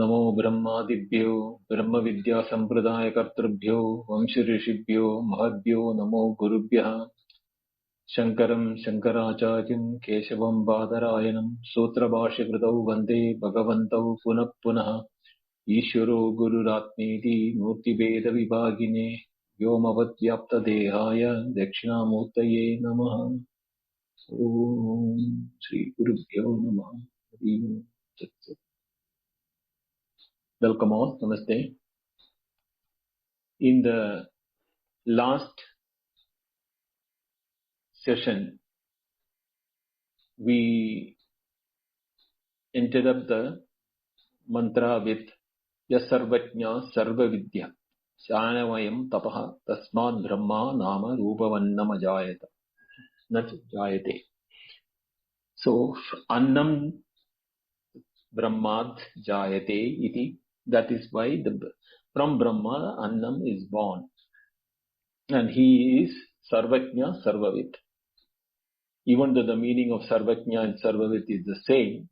नमो ब्रह्मादिभ्यो ब्रह्मविद्या संप्रदाय कर्तृभ्यो वंशऋषिभ्यो महद्भ्यो नमो गुरुभ्यः शंकरं शंकराचार्यं केशवं बादरायणं सूत्रभाष्यकृतौ वन्दे भगवन्तौ पुनः पुनः ईश्वरो गुरुरात्मेति मूर्तिभेदविभागिने व्योमवद्व्याप्तदेहाय दक्षिणामूर्तये नमः। ओम श्री गुरुभ्यो नमः। हरि ओम तत्सत्। Welcome all. Namaste. In the last session, we entered up the mantra with Yasarvajna Sarvavidya Shanavayam Tapaha Tasmad Brahma Nama Rupavannam Jayate. So, Annam Brahmad Jayate iti. That is why from Brahma Annam is born. And he is Sarvajna Sarvavid. Even though the meaning of Sarvajna and Sarvavid is the same,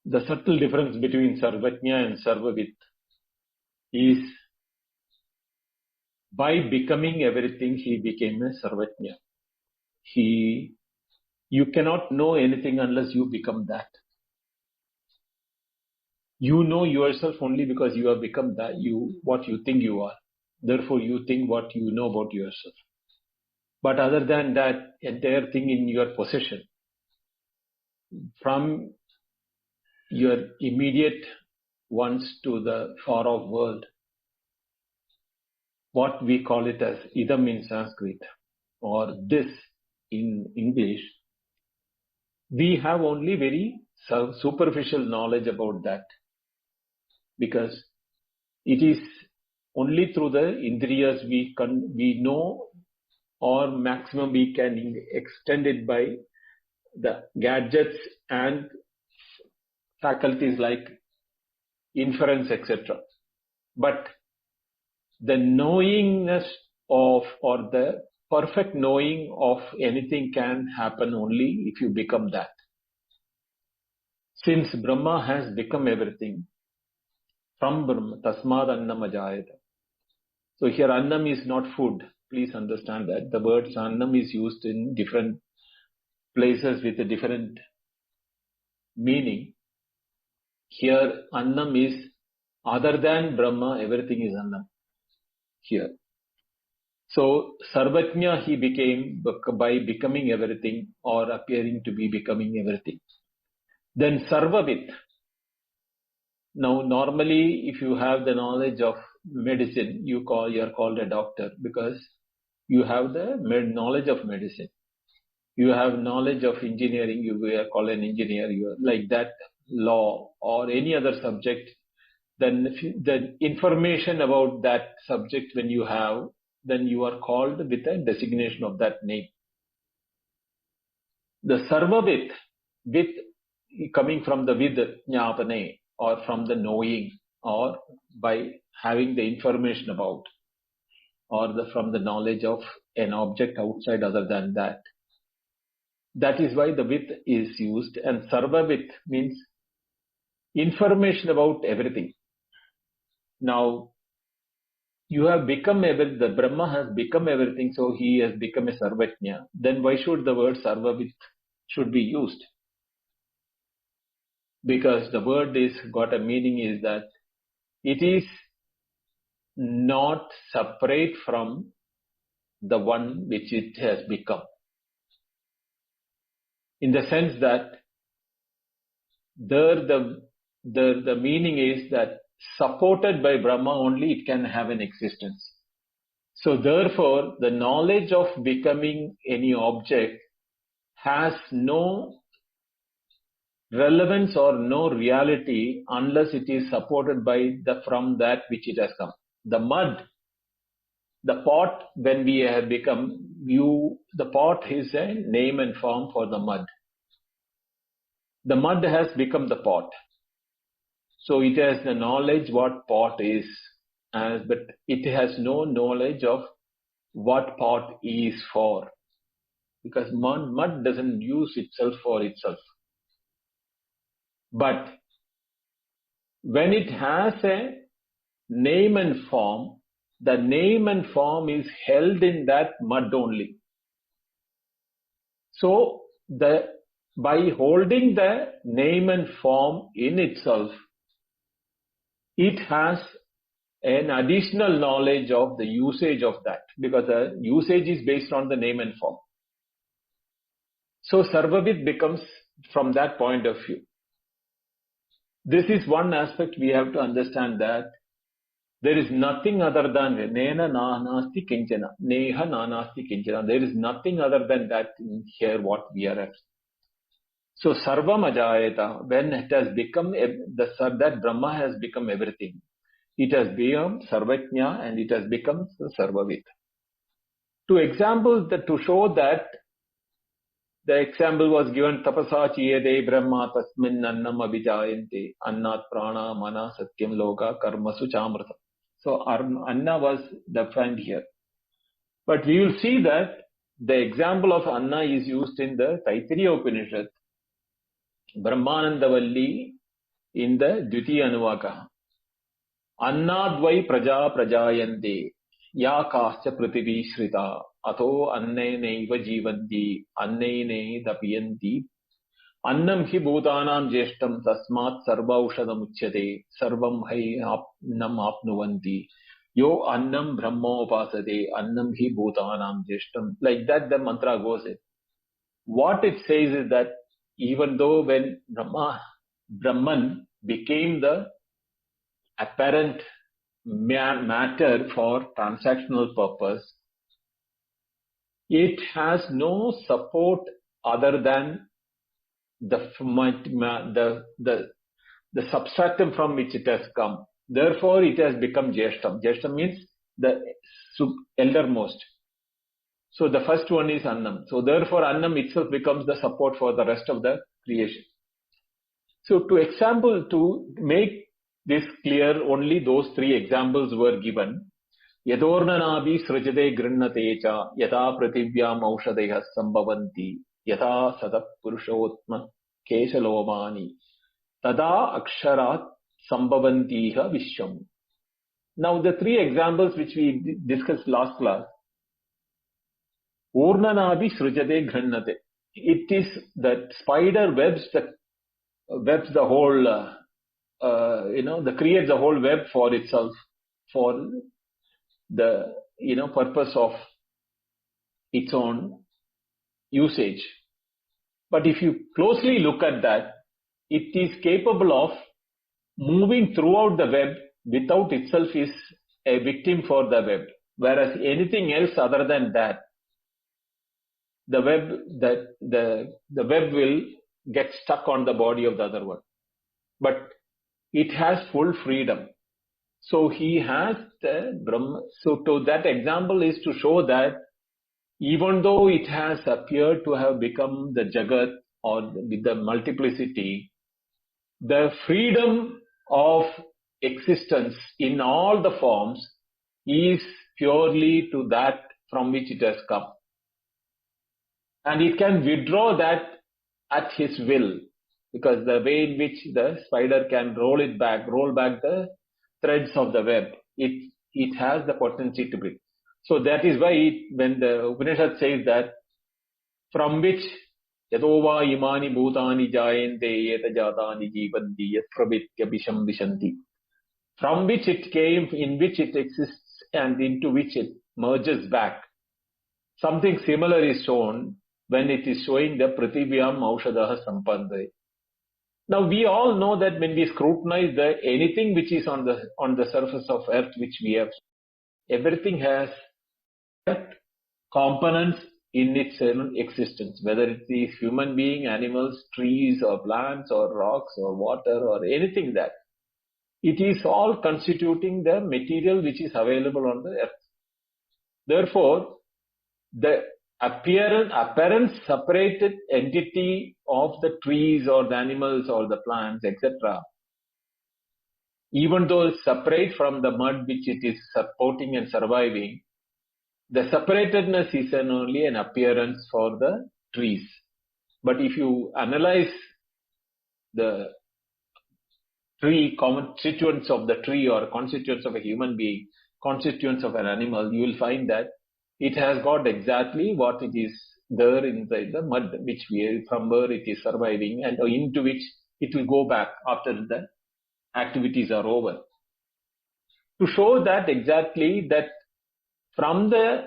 the subtle difference between Sarvajna and Sarvavid is by becoming everything, he became a Sarvajna. You cannot know anything unless you become that. You know yourself only because you have become that, what you think you are. Therefore, you think what you know about yourself. But other than that, entire thing in your possession, from your immediate ones to the far off world, what we call it as idam in Sanskrit or this in English, we have only very superficial knowledge about that, because it is only through the indriyas we know, or maximum we can extend it by the gadgets and faculties like inference, etc. But the knowingness of, or the perfect knowing of anything can happen only if you become that. Since Brahma has become everything, from Brahma, Tasmad Annam Ajayata. So here Annam is not food. Please understand that. The word Annam is used in different places with a different meaning. Here Annam is other than Brahma, everything is Annam. Here. So Sarvajna he became by becoming everything, or appearing to be becoming everything. Then Sarvavit. Now normally if you have the knowledge of medicine, you are called a doctor because you have the knowledge of medicine. You have knowledge of engineering, you are called an engineer. You are like that, law or any other subject. Then the information about that subject when you have, then you are called with a designation of that name. The Sarvavit, with coming from the vid jnapane, or from the knowing, or by having the information about, or from the knowledge of an object outside other than that. That is why the with is used, and Sarvavit means information about everything. Now, you have become the Brahma has become everything, so he has become a Sarvajna. Then why should the word Sarvavit should be used? Because the word is got a meaning is that it is not separate from the one which it has become. In the sense that there the meaning is that supported by Brahma only it can have an existence. So therefore, the knowledge of becoming any object has no relevance or no reality unless it is supported by from that which it has come. The mud, the pot, when we have become, the pot is a name and form for the mud. The mud has become the pot. So it has the knowledge what pot is, but it has no knowledge of what pot is for. Because mud doesn't use itself for itself. But when it has a name and form, the name and form is held in that mud only. So by holding the name and form in itself, it has an additional knowledge of the usage of that, because the usage is based on the name and form. So Sarvavid becomes from that point of view. This is one aspect we have to understand, that there is nothing other than Nena Nanasti Kinchana, Neha Nanasti Kinchana. There is nothing other than that in here what we are at. So Sarvam Ajayata, when it has become, that Brahma has become everything, it has become Sarvajna and it has become Sarvavid. Two examples to show that, the example was given, Tapasa Chiyade Brahma Tasmin Annam Abhijayante Annat Prana Mana Satyam Loka Karmasu Chamrata. So Anna was defined here. But we will see that the example of Anna is used in the Taittiriya Upanishad, Brahmanandavalli in the Dvitiya Anuvaka. Annadvai Praja Prajayante Ya Kascha Prithivi Shrita Ato Annenaiva Jivanti Annene Dapiyanti Annam Hi Bhutanam Jeshtam Tasmat Sarva Ushadam Uchyate Sarvam Hai Nam Apnuvanti Yo Annam Brahmo Upasade Annam Hi Bhutanam Jeshtam. Like that the mantra goes in. What it says is that even though when Brahman became the apparent matter for transactional purpose, it has no support other than the substratum from which it has come. Therefore, it has become Jeshtam. Jeshtam means the eldermost. So the first one is Annam. So therefore, Annam itself becomes the support for the rest of the creation. So to make this clear, only those three examples were given. Yadornanabi srajade grinnate cha yata prativyam aushadeha sambhavanti yata sadat purushotma keshalomani tada aksharat sambhavantiha vishwam. Now the three examples which we discussed last class. Urnanabi srajade grinnate. It is that spider webs the whole creates the whole web for itself, for the purpose of its own usage. But if you closely look at that, it is capable of moving throughout the web without itself is a victim for the web. Whereas anything else other than that, the web will get stuck on the body of the other one. But it has full freedom. So he has the Brahma. So to that example is to show that even though it has appeared to have become the Jagat or with the multiplicity, the freedom of existence in all the forms is purely to that from which it has come. And it can withdraw that at his will, because the way in which the spider can roll back the threads of the web, it has the potency to bring. So that is why when the Upanishad says that from which yadova imani bhutani jayante yeta jatani jivanti yat pravitya bisham vishanti, from which it came, in which it exists, and into which it merges back. Something similar is shown when it is showing the Prithivyam Aushadaha Sampandai. Now we all know that when we scrutinize anything which is on the surface of earth, which we have, everything has components in its own existence, whether it is human being, animals, trees or plants or rocks or water or anything that. It is all constituting the material which is available on the earth. Therefore, the apparent separated entity of the trees or the animals or the plants, etc., even though it's separate from the mud which it is supporting and surviving, the separatedness is only an appearance for the trees. But if you analyze the tree, constituents of the tree or constituents of a human being, constituents of an animal, you will find that it has got exactly what it is there inside the mud, from where it is surviving and into which it will go back after the activities are over. To show that exactly that from the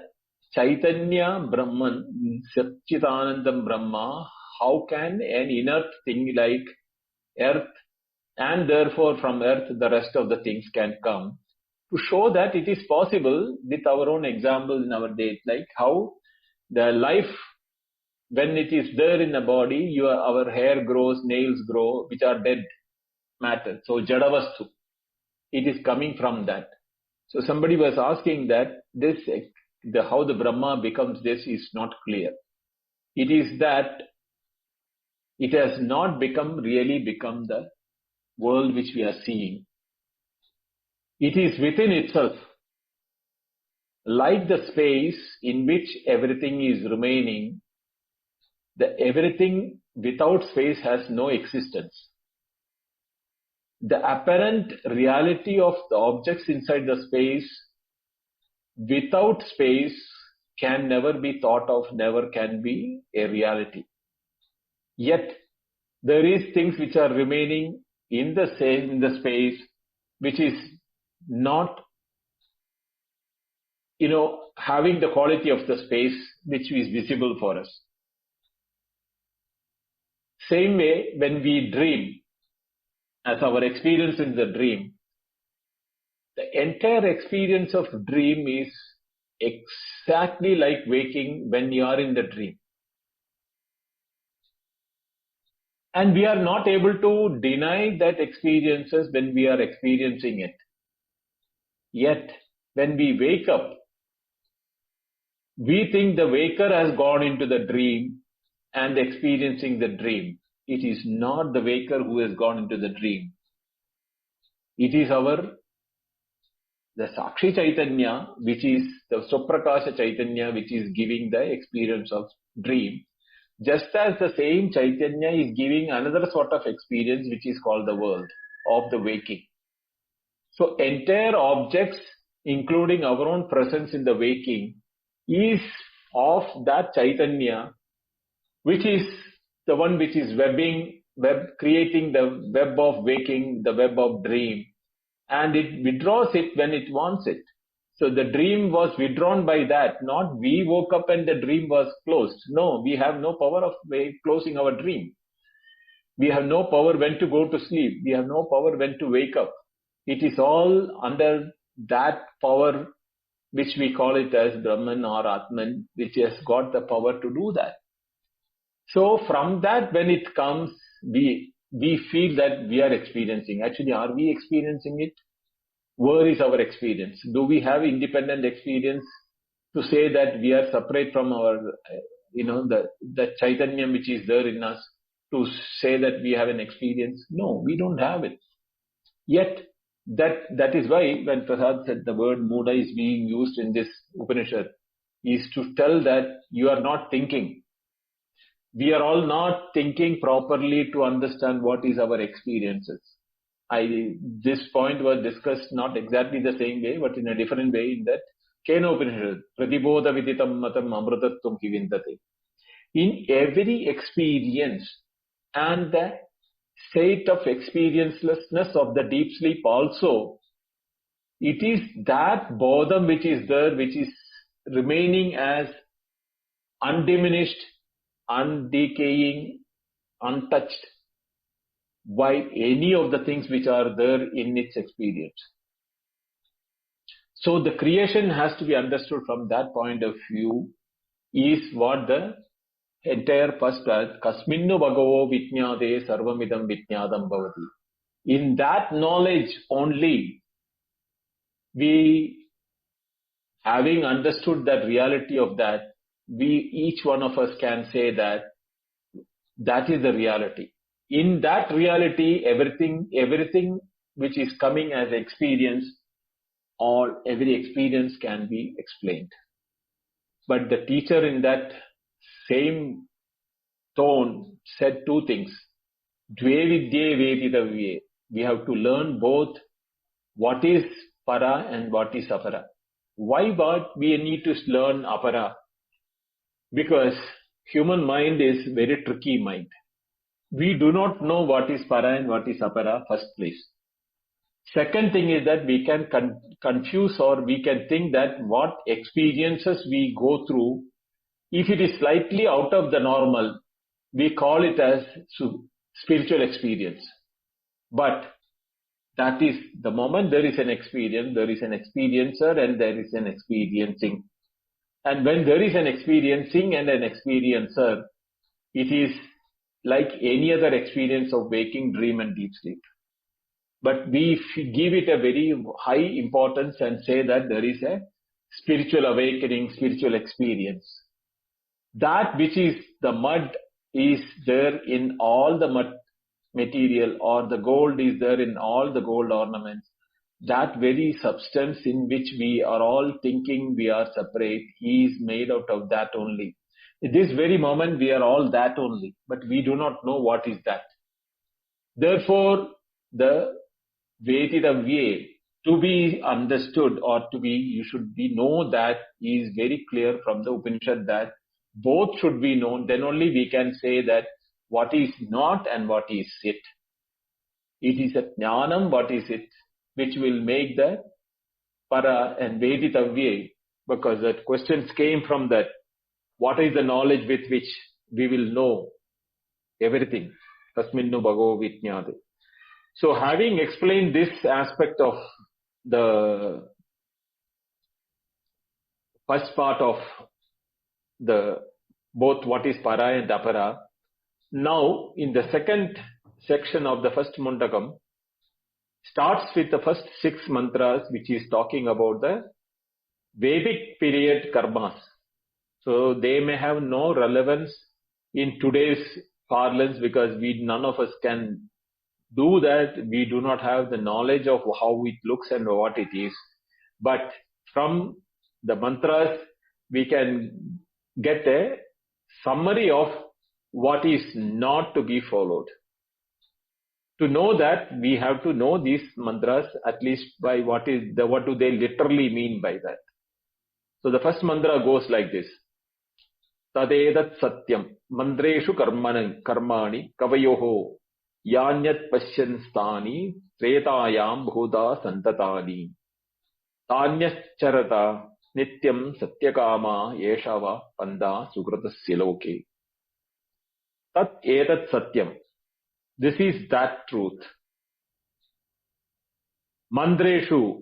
Chaitanya Brahman, Satchitanandam Brahma, how can an inert thing like earth, and therefore from earth the rest of the things can come, to show that it is possible with our own examples in our days, like how the life, when it is there in the body, our hair grows, nails grow, which are dead matter. So Jadavastu, it is coming from that. So somebody was asking that how the Brahma becomes this is not clear. It is that it has not really become the world which we are seeing. It is within itself, like the space in which everything is remaining. The everything without space has no existence. The apparent reality of the objects inside the space without space can never be thought of, never can be a reality. Yet there is things which are remaining in the space, which is not, having the quality of the space which is visible for us. Same way, when we dream, as our experience in the dream, the entire experience of dream is exactly like waking when you are in the dream. And we are not able to deny that experiences when we are experiencing it. Yet, when we wake up, we think the waker has gone into the dream and experiencing the dream. It is not the waker who has gone into the dream. It is the Sakshi Chaitanya, which is the Suprakasha Chaitanya, which is giving the experience of dream. Just as the same Chaitanya is giving another sort of experience, which is called the world of the waking. So entire objects, including our own presence in the waking, is of that Chaitanya, which is the one which is creating the web of waking, the web of dream, and it withdraws it when it wants it. So the dream was withdrawn by that, not we woke up and the dream was closed. No, we have no power of closing our dream. We have no power when to go to sleep. We have no power when to wake up. It is all under that power which we call it as Brahman or Atman, which has got the power to do that. So from that, when it comes, we feel that we are experiencing. Actually, are we experiencing it? Where is our experience? Do we have independent experience to say that we are separate from our, the Chaitanya which is there in us, to say that we have an experience? No, we don't have it. Yet, that is why when Prasad said the word Muda is being used in this Upanishad, is to tell that you are not thinking. We are all not thinking properly to understand what is our experiences. This point was discussed not exactly the same way, but in a different way in that Kena Upanishad, Pratibodha Viditam Matam Amrutatvam Kivindate. In every experience and the state of experiencelessness of the deep sleep also, it is that bodham which is there, which is remaining as undiminished, undecaying, untouched by any of the things which are there in its experience. So the creation has to be understood from that point of view, is what the entire first Kasminnu Bhagavo Vijñāte Sarvamidam Vijñādam Bhavati. In that knowledge only, we, having understood that reality of that, each one of us can say that is the reality. In that reality, everything which is coming as experience, or every experience can be explained. But the teacher in that same tone said two things. Dve vidye veditavye. we have to learn both what is para and what is apara. Why we need to learn apara? Because human mind is very tricky mind. We do not know what is para and what is apara, first place. Second thing is that we can confuse, or we can think that what experiences we go through, if it is slightly out of the normal, we call it as spiritual experience. But that is the moment there is an experience, there is an experiencer and there is an experiencing. And when there is an experiencing and an experiencer, it is like any other experience of waking, dream and deep sleep. But we give it a very high importance and say that there is a spiritual awakening, spiritual experience. That which is the mud is there in all the mud material, or the gold is there in all the gold ornaments. That very substance in which we are all thinking we are separate, he is made out of that only. At this very moment we are all that only, but we do not know what is that. Therefore, the Veditavye, to be understood or to be, you should be know that is very clear from the Upanishad that both should be known. Then only we can say that what is not and what is it. It is a jnanam, what is it, which will make the para and Veditavye, because that questions came from that. What is the knowledge with which we will know everything? Tasminnu bhagav vijñāte. So having explained this aspect of the first part of the both what is para and apara, now in the second section of the first Mundakam starts with the first 6 mantras, which is talking about the Vedic period karmas. So they may have no relevance in today's parlance because none of us can do that. We do not have the knowledge of how it looks and what it is. But from the mantras, we can get a summary of what is not to be followed. To know that, we have to know these mantras at least by what do they literally mean by that. So the first mantra goes like this. Tadedat satyam mandreshu karmani kavayoho yanyat pasyantani tretayam bhuda santatani tanyas nityam satyakama yeshava panda sukratasya loke. Tat edat satyam. This is that truth. Mandreshu,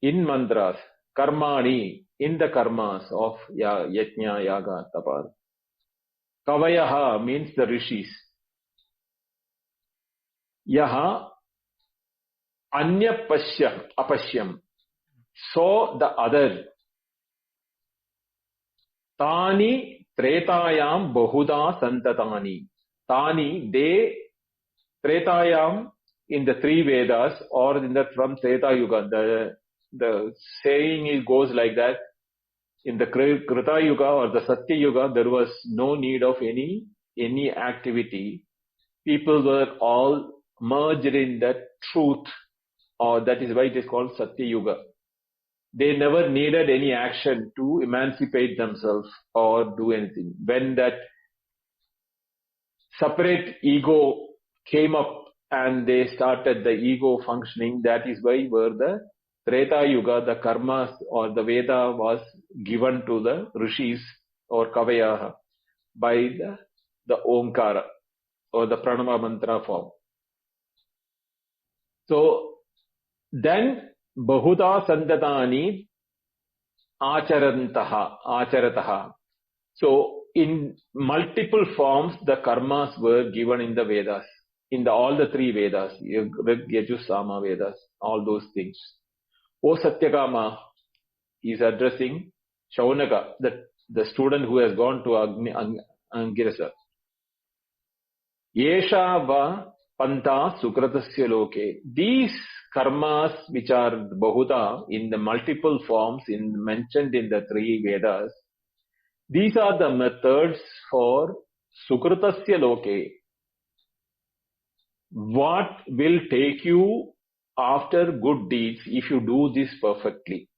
in mantras, karmani, in the karmas of yajna, yaga, tapa. Kavayaha means the rishis. Yaha anya apashyam, saw the other. Tani tretayam bahuda santatani. Tani, they, tretayam, in the 3 Vedas or from Treta Yuga. The saying goes like that. In the Krita Yuga or the Satya Yuga, there was no need of any activity. People were all merged in that truth, or that is why it is called Satya Yuga. They never needed any action to emancipate themselves or do anything. When that separate ego came up and they started the ego functioning, that is why where the Treta Yuga, the karmas or the Veda was given to the rishis or kavayaha by the Omkara or the Pranama mantra form. So then Bahuda Santatani Acharataha. So in multiple forms the karmas were given in the Vedas, in all the 3 Vedas, Rig, Yajus, Sama Vedas, all those things. O Satyakama is addressing Shaunaka, the student who has gone to Angirasa. Yesha va panta sukratasya loke. These karmas which are Bahuda in the multiple forms mentioned in the 3 Vedas, these are the methods for sukratasya loke. what will take you after good deeds if you do this perfectly.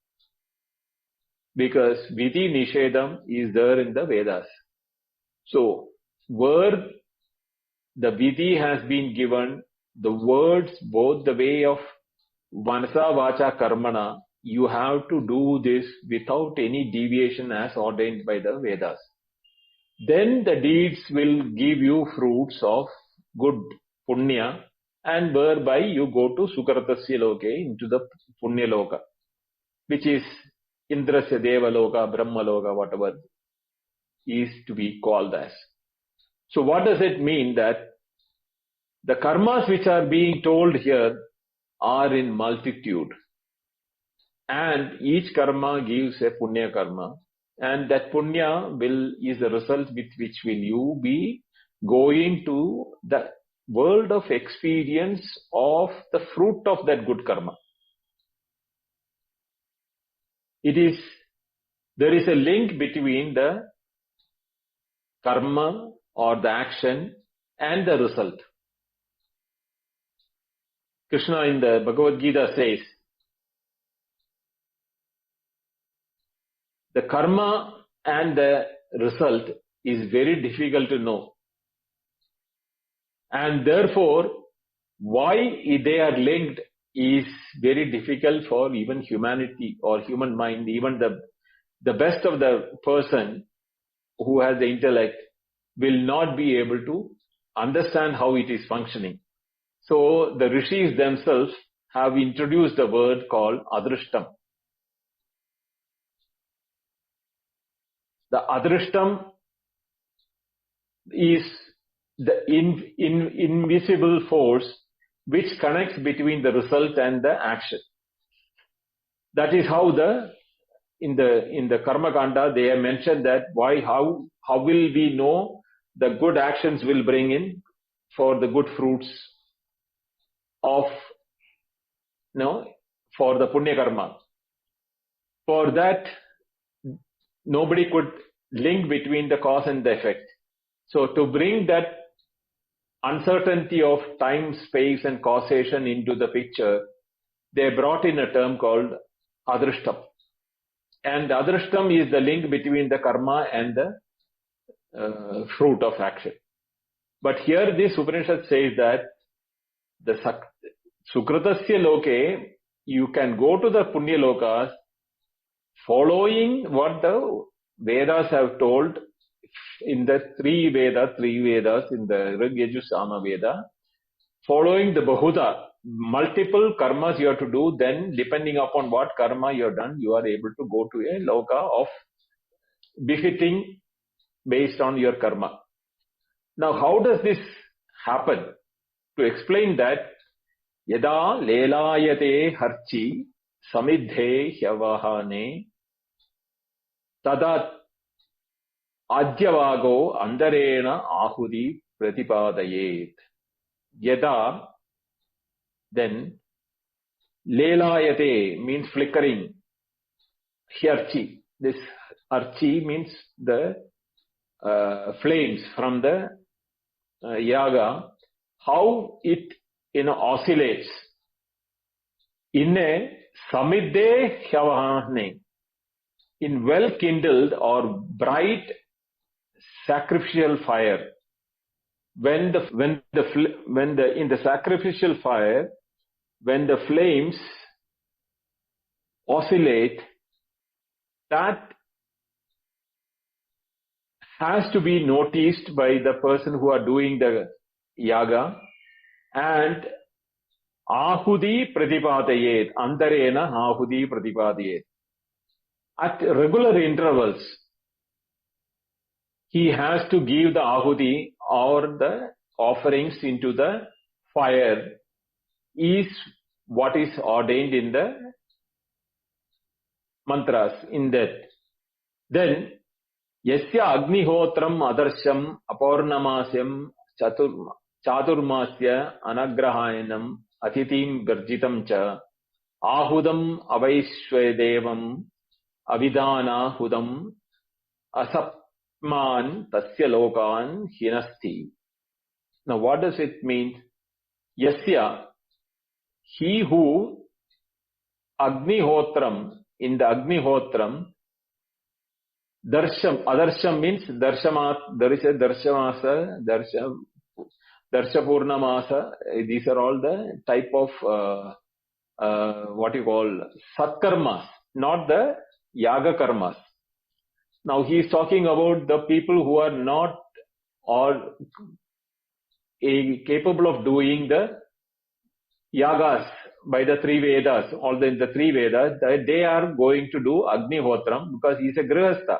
Because Vidhi Nishedam is there in the Vedas. So, where the Vidhi has been given, the words, both the way of Manasa Vacha Karmana, you have to do this without any deviation as ordained by the Vedas. Then the deeds will give you fruits of good punya, and whereby you go to Sukratasya Loke, into the Punya Loka, which is Indrasya Deva Loka, Brahma Loka, whatever is to be called as. So what does it mean? That the karmas which are being told here are in multitude, and each karma gives a punya karma, and that punya is the result with which will you be going to the world of experience of the fruit of that good karma. There is a link between the karma or the action and the result. Krishna in the Bhagavad Gita says, the karma and the result is very difficult to know. And therefore, why they are linked is very difficult for even humanity or human mind. Even the best of the person who has the intellect will not be able to understand how it is functioning. So the rishis themselves have introduced a word called adrishtam. The adrishtam is the invisible force which connects between the result and the action. That is how in the Karma Kanda they have mentioned that how will we know the good actions will bring in for the good fruits of for the Punya Karma. For that, nobody could link between the cause and the effect. So to bring that uncertainty of time, space and causation into the picture, they brought in a term called adrishtam. And adrishtam is the link between the karma and the fruit of action. But here this Upanishad says that the Sukratasya Loke, you can go to the Punya Lokas following what the Vedas have told in the three Vedas in the Rig, Yajur, Sama Veda, following the Bahuda, multiple karmas you have to do, then depending upon what karma you have done, you are able to go to a loka of befitting based on your karma. Now, how does this happen? To explain that, yada lelayate harchi samidhe hyavahane tada Adyavago andarena ahudi pratipadayet. Yada, then, lelayate means flickering. Hyarchi. This archi means the flames from the yaga. How it oscillates. In a samidde hyavahane, in well kindled or bright sacrificial fire, in the sacrificial fire, when the flames oscillate, that has to be noticed by the person who are doing the yaga, and ahudi pratipadayet, andarena ahudi pratipadayet. At regular intervals, he has to give the ahudi or the offerings into the fire, is what is ordained in the mantras. In that, then yasya agnihotram adarsham apaurnamasyam chaturmasya anagrahayanam atitim garjitam cha ahudam avaishvedevam avidana hudam asapman tasya lokan hinasti. Now what does it mean? Yasya, he who Agnihotram, in the Agnihotram, Adarsham means Darshamat, there is a Darshamasa, Darshapurnamasa. These are all the type of what you call Satkarmas, not the Yaga Karmas. Now he is talking about the people who are not or capable of doing the Yagas by the three Vedas, all in the three Vedas, they are going to do Agnihotram because he is a Grihastha.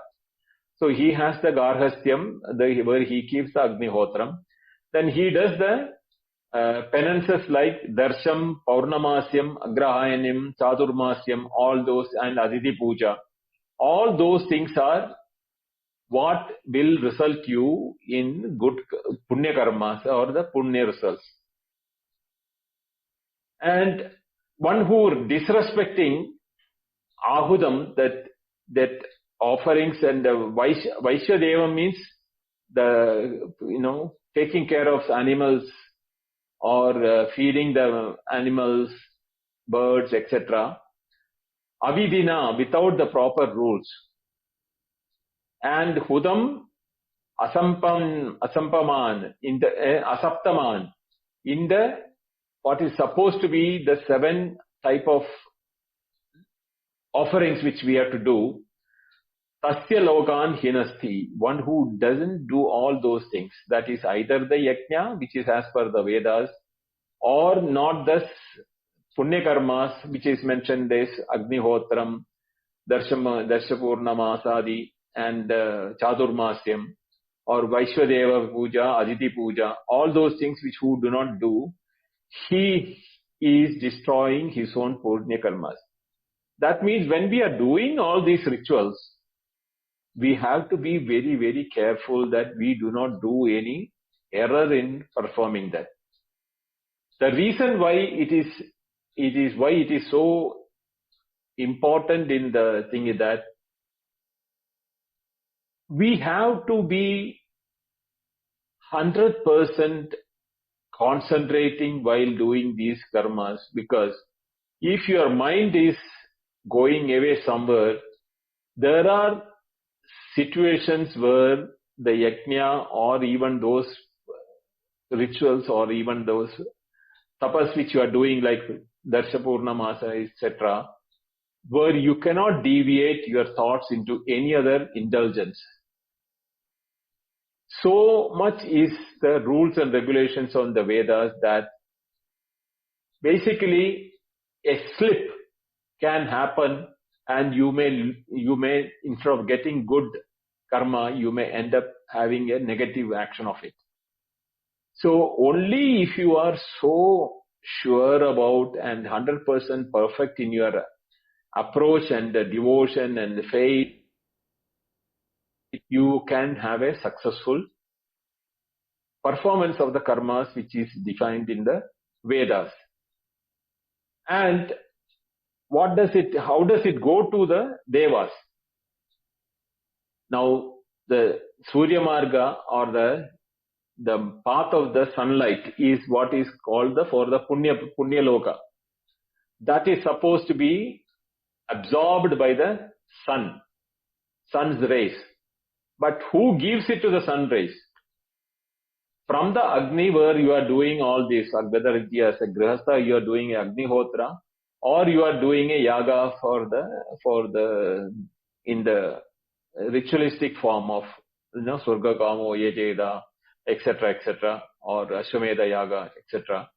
So he has the Garhastyam, where he keeps the Agnihotram. Then he does the penances like Darsham, Paurnamasyam, Agrahayanim, Chaturmasyam, all those, and Aditi Puja. All those things are what will result you in good Punya Karmas or the Punya results. And one who disrespecting Ahudam, that offerings, and Vaishya Deva means the, taking care of animals or feeding the animals, birds, etc. Avidina, without the proper rules. And Hudam, Asampaman, in the Asaptaman, in the what is supposed to be the 7 type of offerings which we have to do. Tasya Lokan Hinasti, one who doesn't do all those things, that is either the Yajna, which is as per the Vedas, or not the Punya Karmas, which is mentioned as Agnihotram, Darshapurnamasadi, and Chaturmasyam, or Vaishwadeva Puja, Aditi Puja, all those things which who do not do, he is destroying his own Punya Karmas. That means when we are doing all these rituals, we have to be very, very careful that we do not do any error in performing that. The reason why it is so important in the thing is that we have to be 100% concentrating while doing these karmas, because if your mind is going away somewhere, there are situations where the yajna or even those rituals or even those tapas which you are doing like Darshapurnamasa, etc., where you cannot deviate your thoughts into any other indulgence. So much is the rules and regulations on the Vedas that basically a slip can happen, and you may instead of getting good karma, you may end up having a negative action of it. So only if you are so sure about and 100% perfect in your approach and the devotion and the faith, you can have a successful performance of the karmas which is defined in the Vedas. And how does it go to the Devas? Now, the Surya Marga, or the path of the sunlight, is what is called for the Punya Loka. That is supposed to be absorbed by the sun's rays. But who gives it to the sun rays? From the Agni, where you are doing all this, whether it is a Grihastha, you are doing a Agnihotra, or you are doing a yaga in the ritualistic form of Surga Kamo, Yejeda, etc., or Ashwamedha Yaga, etc.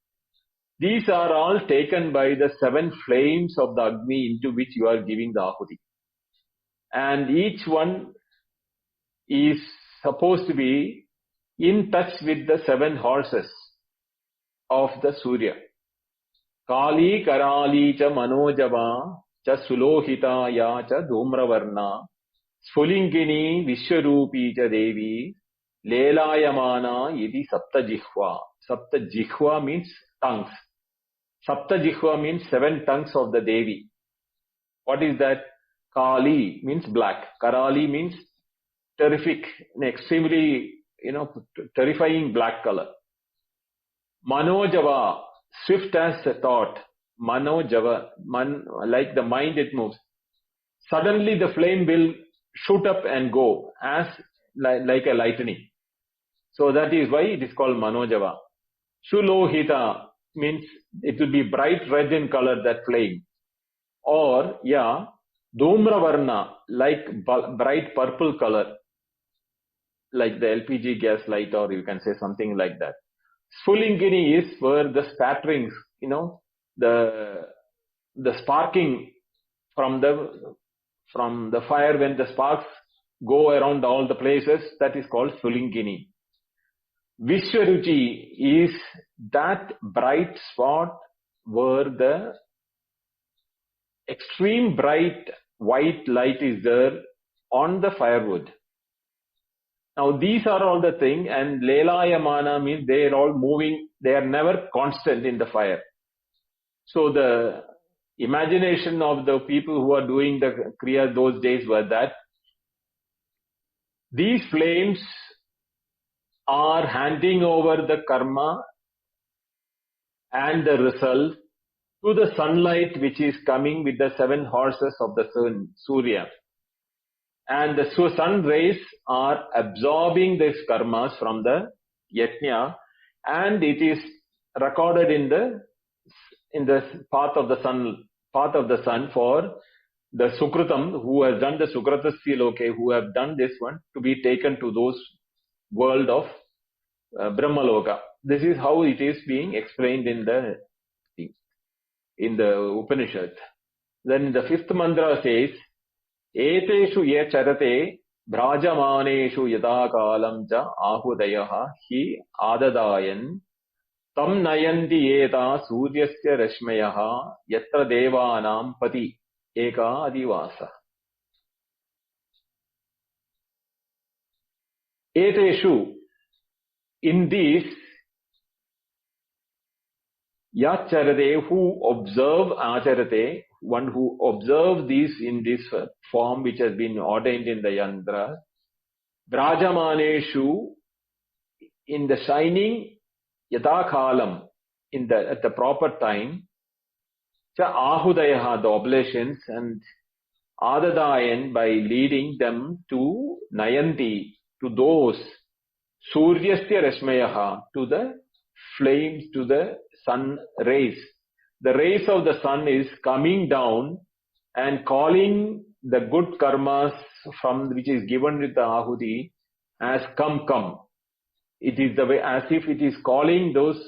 These are all taken by the 7 flames of the Agni into which you are giving the Ahuti. And each one is supposed to be in touch with the 7 horses of the Surya. Kali Karali cha Manojava cha Sulohita ya cha Dhumravarna Sphulingini Vishwarupi cha Devi Lelayamana Yidi Saptajihva. Saptajihva means tongues. Saptajihva means 7 tongues of the Devi. What is that? Kali means black. Karali means terrific, extremely, terrifying black color. Manojava, swift as a thought, mano java, like the mind it moves. Suddenly the flame will shoot up and go as like a lightning. So that is why it is called manojava. Sulohita means it will be bright red in color, that flame. Or, yeah, dhumravarna, like bright purple color, like the LPG gas light, or you can say something like that. Sphulingini is where the spatterings, the sparking from the fire, when the sparks go around all the places, that is called Sphulingini. Vishwaruchi is that bright spot where the extreme bright white light is there on the firewood. Now these are all the things, and Lelayamana means they are all moving, they are never constant in the fire. So the imagination of the people who are doing the Kriya those days were that these flames are handing over the karma and the result to the sunlight which is coming with the 7 horses of the sun, Surya. And the sun rays are absorbing these karmas from the yajna, and it is recorded in the path of the sun for the Sukritam, who has done the Sukratasya Loke, who have done this one, to be taken to those world of Brahmaloka. This is how it is being explained in the Upanishad. Then the 5th mantra says, Eteshu ye charate brajamaneshu yada kalam cha ahudayaha hi adadayan tam nayanti eta suryasya rashmayaha yatra devanam pati eka adivasa. Eteshu, in this, yacharate, who observe acharate, one who observes these in this form which has been ordained in the yantra, brajamaneshu, in the shining yadakalam, at the proper time, cha ahudayaha, the oblations, and adadayan, by leading them to nayanti, to those suryasya rashmayaha, to the flames, to the sun rays. The rays of the sun is coming down and calling the good karmas from which is given with the ahuti as come. It is the way, as if it is calling those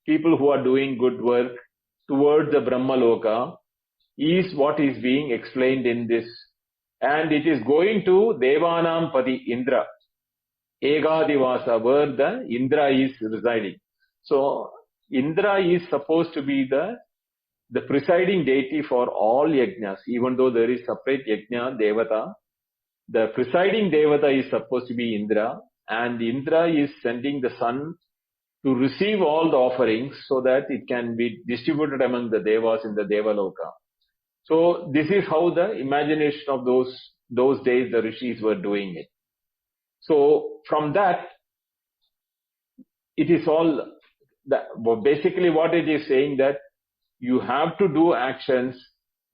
people who are doing good work towards the Brahmaloka, is what is being explained in this. And it is going to Devanam Pati, Indra, Egadivasa, where the Indra is residing. So Indra is supposed to be the presiding deity for all yajnas, even though there is separate yajna devata. The presiding devata is supposed to be Indra, and Indra is sending the sun to receive all the offerings so that it can be distributed among the devas in the Devaloka. So this is how the imagination of those days the rishis were doing it. So from that, it is all basically what it is saying, that you have to do actions.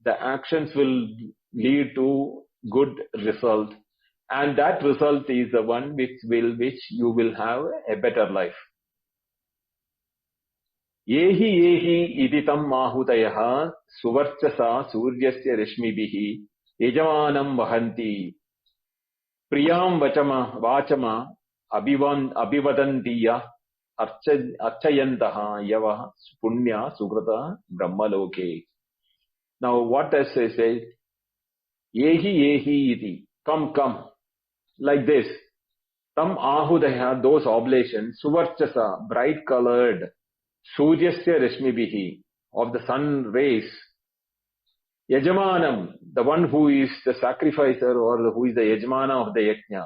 The actions will lead to good result, and that result is the one which you will have a better life. Yehi iditam mahutayaha suvarchasa suryasya rashmibihi yajamanam vahanti priyam vachama abhivadantiya archayantaha yava punya sukrata brahmaloke. Now what does it say? Yehi iti, come, like this. Tam ahudaya, those oblations, suvarchasa, bright colored, suryasya rashmibihi, of the sun rays, yajmanam, the one who is the sacrificer or who is the yajmana of the yajna,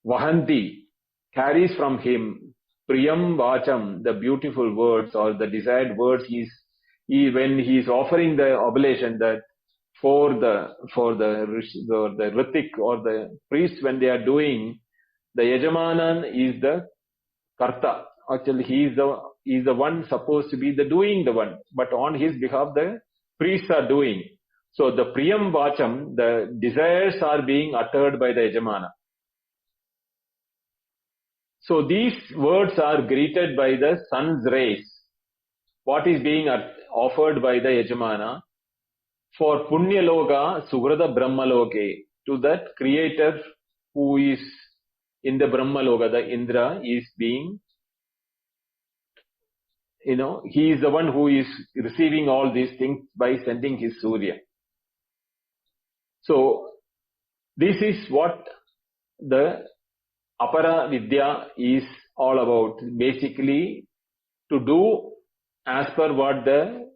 vahanti, carries from him, priyam vacham, the beautiful words or the desired words. When he is offering the oblation, that for the ritik or the priests, when they are doing, the yajamanan is the karta, actually he is the one supposed to be the doing the one, but on his behalf the priests are doing. So the priyam vacham, the desires are being uttered by the yajamana. So these words are greeted by the sun's rays. What is being offered by the yajamana for punyaloka sugrada brahmaloke, to that creator who is in the brahmaloka, the Indra is being, he is the one who is receiving all these things by sending his Surya. So this is what the Apara Vidya is all about. Basically, to do as per what the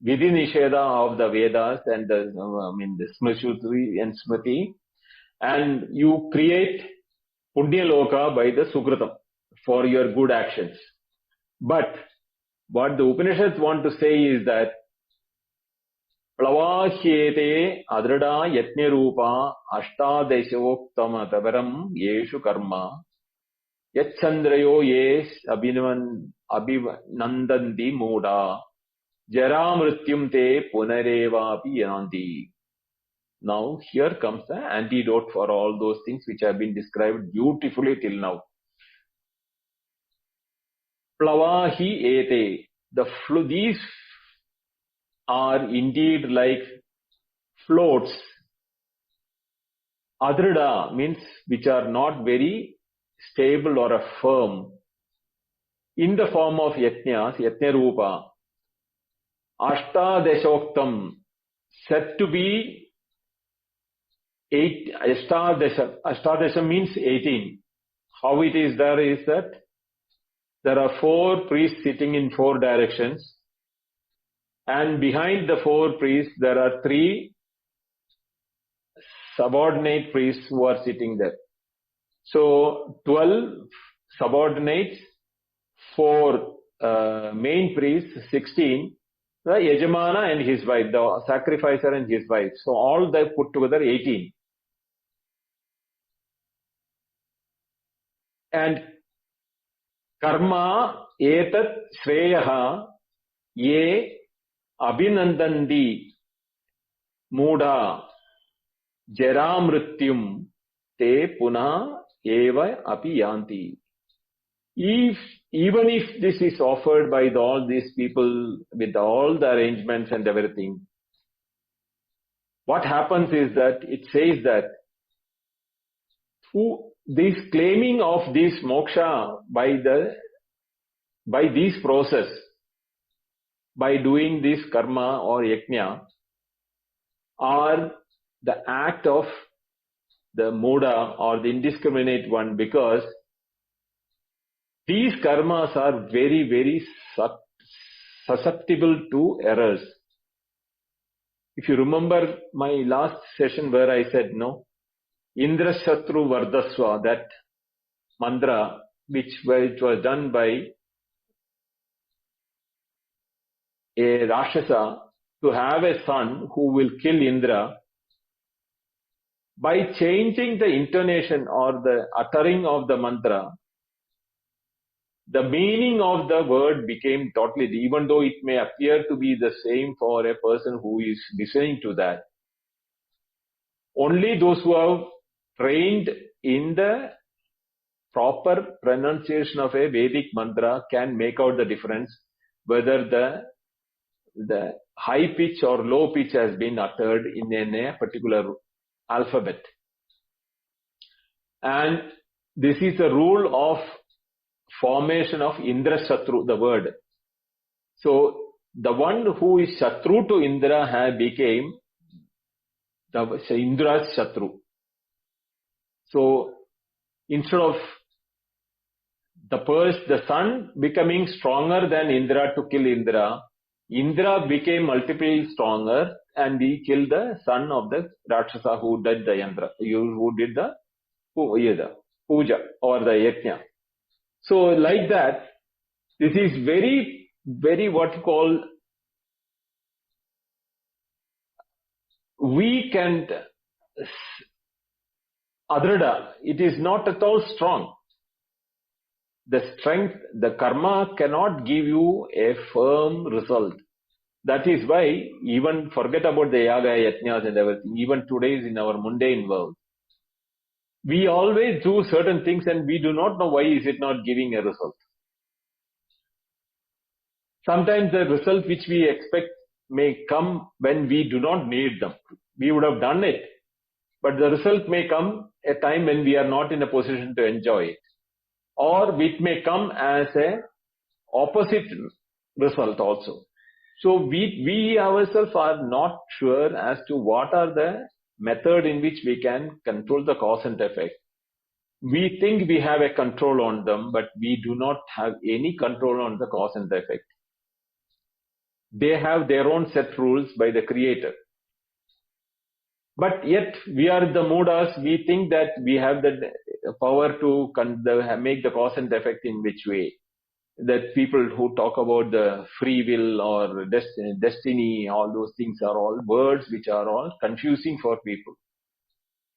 Vidhi Nisheda of the Vedas and the Smriti and Smriti, and you create Punya Loka by the Sukritam for your good actions. But what the Upanishads want to say is that Plavahyete adrida yatnya rupa ashtadeshoktam tavaram yeshu karma yachandrayo yes abhinandandi muda jaramrityum te punarevapi yanti. Now here comes the antidote for all those things which have been described beautifully till now. Plavahi ete, these are indeed like floats. Adrida means which are not very stable or firm, in the form of yajnas, yajna rupa. Ashtadeshoktam, said to be 8, Ashtadesha means 18. How it is there is that there are 4 priests sitting in 4 directions, and behind the 4 priests there are 3 subordinate priests who are sitting there. So 12 subordinates, 4 main priests, 16, the Yajamana and his wife, the sacrificer and his wife. So all they put together 18. And karma etat shreyaha ye abhinandandi muda jaramrityum te puna eva api yanti. Even if this is offered by all these people with all the arrangements and everything, what happens is that it says that this claiming of this moksha by this process, by doing this karma or yajna, are the act of the muda or the indiscriminate one, because these karmas are very, very susceptible to errors. If you remember my last session where I said, no, Indra Shatru Vardaswa, that mantra which was done by a Rakshasa to have a son who will kill Indra, by changing the intonation or the uttering of the mantra, the meaning of the word became totally, even though it may appear to be the same for a person who is listening to that. Only those who have trained in the proper pronunciation of a Vedic mantra can make out the difference, whether the high pitch or low pitch has been uttered in a particular alphabet. And this is the rule of formation of Indra Shatru, the word. So the one who is Shatru to Indra became Indra's Shatru. So instead of the son becoming stronger than Indra to kill Indra, Indra became multiply stronger and he killed the son of the Rakshasa who did the Yandra, who did the puja or the yajna. So like that, this is very, very what you call weak and adrida. It is not at all strong. the strength, the karma cannot give you a firm result. That is why, even forget about the yaga, yajnas and everything, even today in our mundane world, we always do certain things and we do not know why is it not giving a result. Sometimes the result which we expect may come when we do not need them. We would have done it, but the result may come a time when we are not in a position to enjoy it. Or it may come as a opposite result also. So we ourselves are not sure as to what are the method in which we can control the cause and effect. We think we have a control on them, but we do not have any control on the cause and the effect. They have their own set rules by the Creator. But yet we are the Mudas, we think that we have the power to make the cause and effect in which way. That people who talk about the free will or destiny, all those things are all words which are all confusing for people.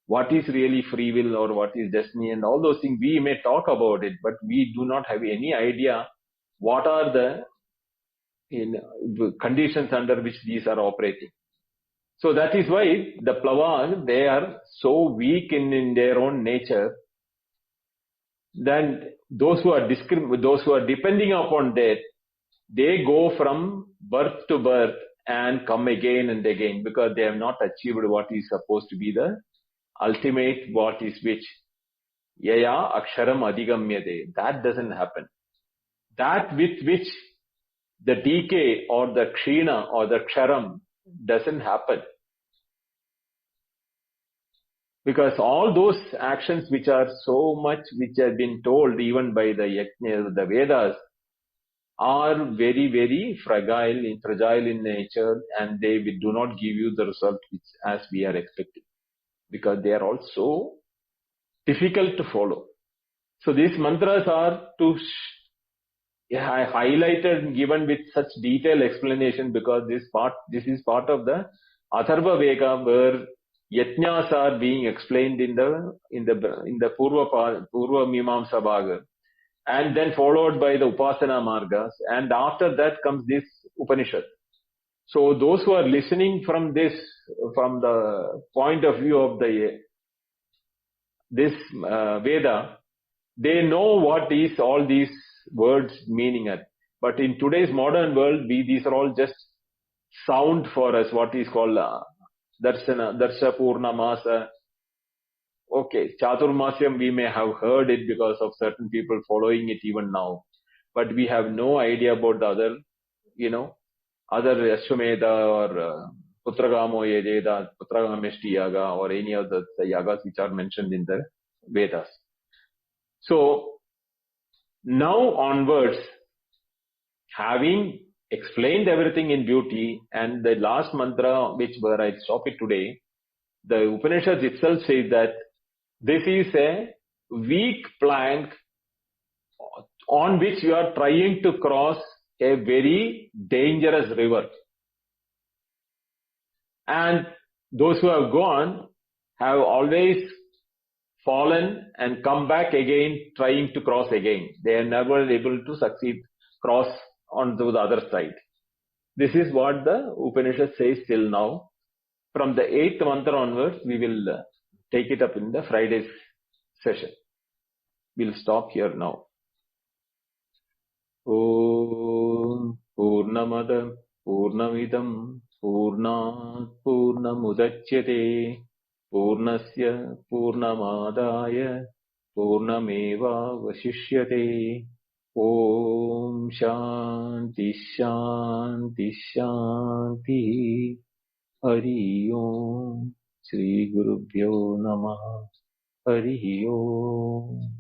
What is really free will or what is destiny and all those things, we may talk about it, but we do not have any idea what are the conditions under which these are operating. So that is why the Plavas, they are so weak in their own nature. Then those who are depending upon that, they go from birth to birth and come again and again because they have not achieved what is supposed to be the ultimate, what is which. Yaya aksharam adhigamyate. That doesn't happen. That with which the decay or the kshina or the ksharam doesn't happen. Because all those actions which are so much, which have been told even by the Vedas, are very, very fragile in nature, and they do not give you the result which, as we are expecting. Because they are also difficult to follow. So these mantras are highlighted and given with such detailed explanation because this is part of the Atharva Veda where yajnas are being explained in the Purva Mimamsa Bhaga, and then followed by the Upasana Margas, and after that comes this Upanishad. So those who are listening from the point of view of this Veda, they know what is all these words meaning at. But in today's modern world, these are all just sound for us, what is called Darsha Purnamasa. Okay, Chaturmasyam, we may have heard it because of certain people following it even now. But we have no idea about the other Ashwamedha or Putragamo Yajeda, Putragameshti Yaga or any of the yagas which are mentioned in the Vedas. So, now onwards, having explained everything in beauty, and the last mantra where I stop it today, the Upanishad itself says that this is a weak plank on which you are trying to cross a very dangerous river. And those who have gone have always fallen and come back again, trying to cross again. They are never able to cross onto the other side. This is what the Upanishad says till now. From the 8th mantra onwards, we will take it up in the Friday's session. We'll stop here now. Om Purnamada Purnamidam Purnat Purnamudachyate Purnasya Purnamadaya Purnameva Vashishyate. Om Shanti Shanti Shanti. Hari Om. Shri Gurubhyo Namah. Hari Om.